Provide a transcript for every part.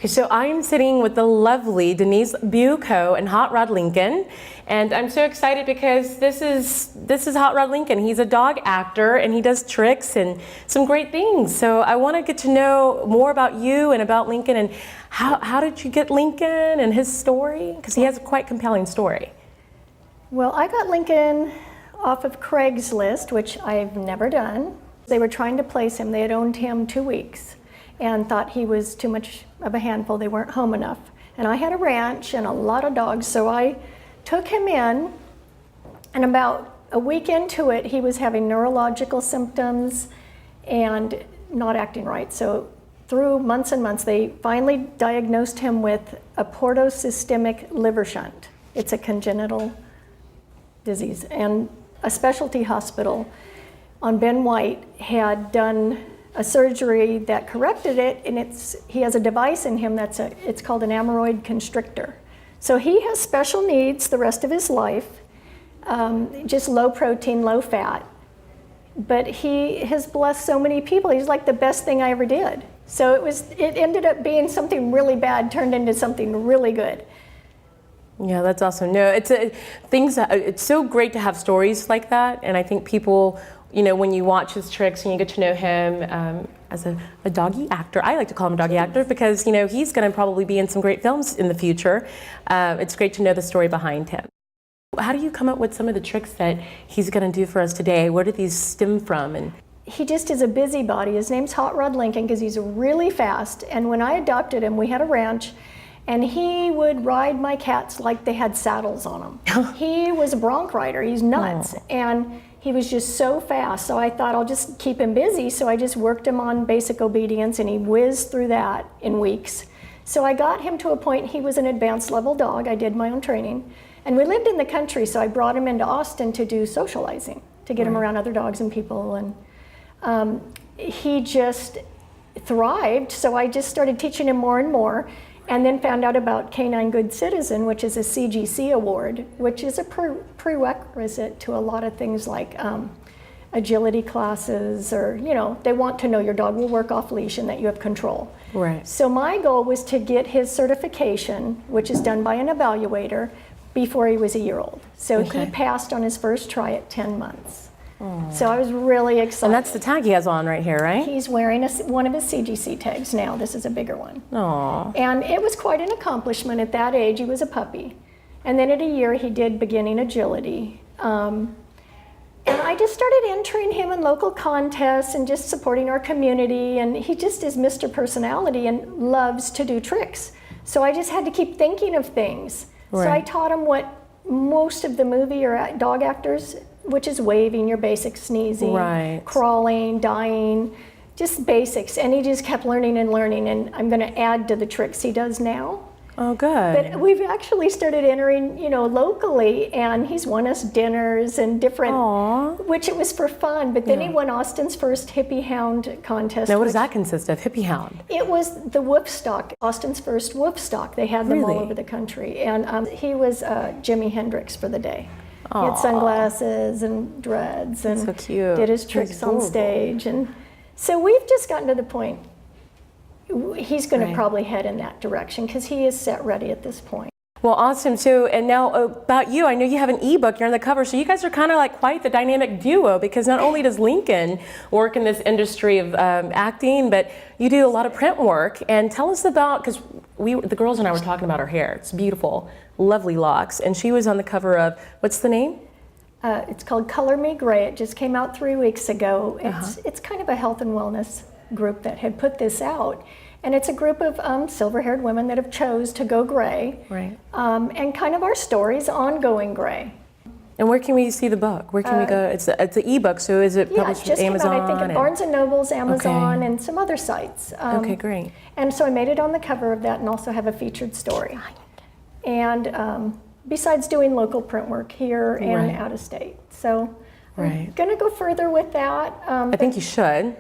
Okay, so I'm sitting with the lovely Denise Bucco and Hot Rod Lincoln, and I'm so excited because this is Hot Rod Lincoln. He's a dog actor and he does tricks and some great things. So I want to get to know more about you and about Lincoln and how did you get Lincoln and his story? Because he has a quite compelling story. Well, I got Lincoln off of Craigslist, which I've never done. They were trying to place him. They had owned him 2 weeks and thought he was too much of a handful. They weren't home enough. And I had a ranch and a lot of dogs, so I took him in, and about a week into it, he was having neurological symptoms and not acting right. So through months and months, they finally diagnosed him with a portosystemic liver shunt. It's a congenital disease. And a specialty hospital on Ben White had done a surgery that corrected it, and he has a device in him it's called an amyloid constrictor. So he has special needs the rest of his life, just low protein, low fat. But he has blessed so many people. He's like the best thing I ever did. So it ended up being something really bad turned into something really good. Yeah, that's awesome. No, it's so great to have stories like that, and I think people, when you watch his tricks and you get to know him as a doggy actor, I like to call him a doggy actor because, he's going to probably be in some great films in the future. It's great to know the story behind him. How do you come up with some of the tricks that he's going to do for us today? Where do these stem from? And he just is a busybody. His name's Hot Rod Lincoln because he's really fast. And when I adopted him, we had a ranch, and he would ride my cats like they had saddles on them. He was a bronc rider. He's nuts. Oh. And he was just so fast. So I thought I'll just keep him busy. So I just worked him on basic obedience, and he whizzed through that in weeks. So I got him to a point he was an advanced level dog. I did my own training. And we lived in the country, so I brought him into Austin to do socializing, to get him around other dogs and people. And he just thrived. So I just started teaching him more and more. And then found out about Canine Good Citizen, which is a CGC award, which is a prerequisite to a lot of things like agility classes, or, they want to know your dog will work off leash and that you have control. Right. So my goal was to get his certification, which is done by an evaluator, before he was a year old. So he passed on his first try at 10 months. So I was really excited. And that's the tag he has on right here, right? He's wearing one of his CGC tags now. This is a bigger one. Aww. And it was quite an accomplishment at that age. He was a puppy. And then at a year, he did beginning agility. And I just started entering him in local contests and just supporting our community. And he just is Mr. Personality and loves to do tricks. So I just had to keep thinking of things. Right. So I taught him what most of the movie or dog actors, which is waving, your basic sneezing, crawling, dying, just basics. And he just kept learning and learning, and I'm going to add to the tricks he does now. Oh, good. But we've actually started entering, locally, and he's won us dinners and different, which it was for fun. But then he won Austin's first hippie hound contest. Now, what does that consist of, hippie hound? It was the wolf stock, Austin's first wolf stock. They had them all over the country. And he was Jimi Hendrix for the day. He had sunglasses and dreads and so cute. Did his tricks on stage. And so we've just gotten to the point, he's going to probably head in that direction because he is set ready at this point. Well, awesome. So, and now about you, I know you have an ebook, you're on the cover, so you guys are kind of like quite the dynamic duo, because not only does Lincoln work in this industry of acting, but you do a lot of print work. And tell us about, because the girls and I were talking about her hair. It's beautiful, lovely locks. And she was on the cover of, what's the name? It's called Color Me Gray. It just came out 3 weeks ago. It's kind of a health and wellness group that had put this out. And it's a group of silver-haired women that have chose to go gray. Right. And kind of our stories on going gray. And where can we see the book? Where can we go? It's an ebook, so is it published just Amazon? Came out, I think, at Barnes & Noble's, Amazon, and some other sites. Okay, great. And so I made it on the cover of that and also have a featured story. And besides doing local print work here and out of state. So I'm going to go further with that. I think you should.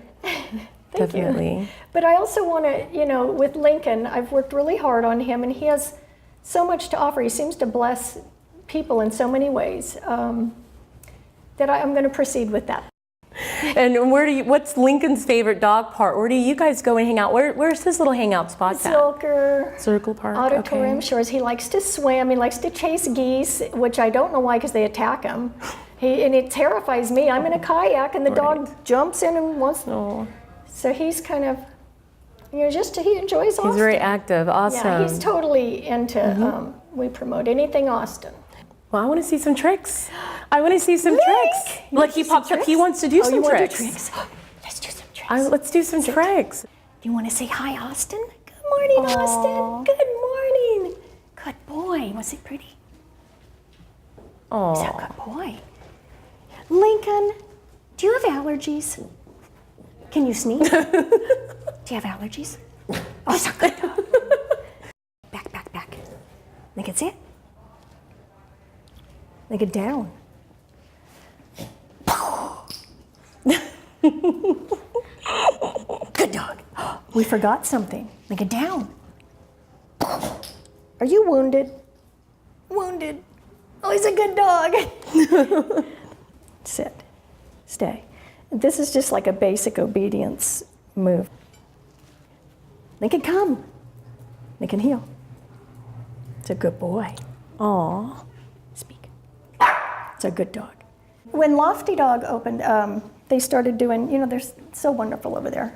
Thank you. But I also want to, with Lincoln, I've worked really hard on him, and he has so much to offer. He seems to bless people in so many ways that I'm going to proceed with that. And what's Lincoln's favorite dog park? Where do you guys go and hang out? Where's his little hangout spot at? Circle Park. Auditorium Okay. Shores. He likes to swim. He likes to chase geese, which I don't know why, because they attack him. And it terrifies me. I'm in a kayak and the dog jumps in and wants. Oh. So he's kind of, he enjoys Austin. He's very active. Awesome. Yeah, he's totally into. We promote anything Austin. Well, I want to see some tricks. I want to see some tricks. Look, he popped up. He wants to do some tricks. Let's do some tricks. Let's do some tricks. Do you want to say hi, Austin? Good morning, Austin. Good morning. Good boy. Was it pretty? Oh. He's a good boy. Lincoln, do you have allergies? Can you sneeze? Do you have allergies? Oh, he's a good dog. Back. Lincoln, sit. Lincoln, down. Good dog. We forgot something. Lincoln, down. Are you wounded? Wounded. Oh, he's a good dog. Sit. Stay. This is just like a basic obedience move. Lincoln, come. Lincoln, heel. It's a good boy. Aw. Speak. It's a good dog. When Lofty Dog opened, they started doing, they're so wonderful over there.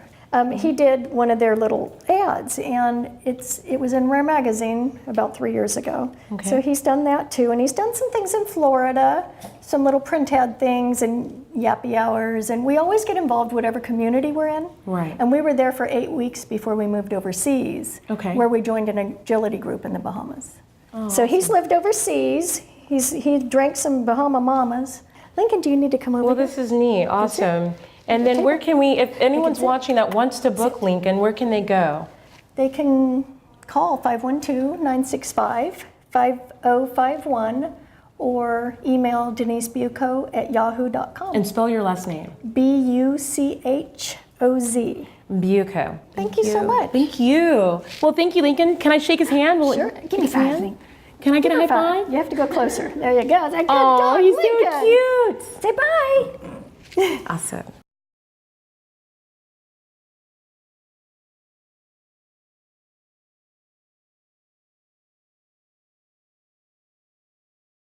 He did one of their little ads, and it was in Rare Magazine about 3 years ago. Okay. So he's done that too, and he's done some things in Florida, some little print ad things and yappy hours, and we always get involved whatever community we're in. Right. And we were there for 8 weeks before we moved overseas, where we joined an agility group in the Bahamas. Oh, so he's lived overseas. He drank some Bahama Mamas. Lincoln, do you need to come over? Well, this is neat. Awesome. And then where can we, if anyone's watching that wants to book Lincoln, where can they go? They can call 512-965-5051 or email denisebucco@yahoo.com. And spell your last name. Buchoz. Bucco. Thank you so much. Thank you. Well, thank you, Lincoln. Can I shake his hand? Sure. Give me five. Can I get a high five? You have to go closer. There you go. That's a good Oh, dog, he's Lincoln. so cute. Say bye. Awesome.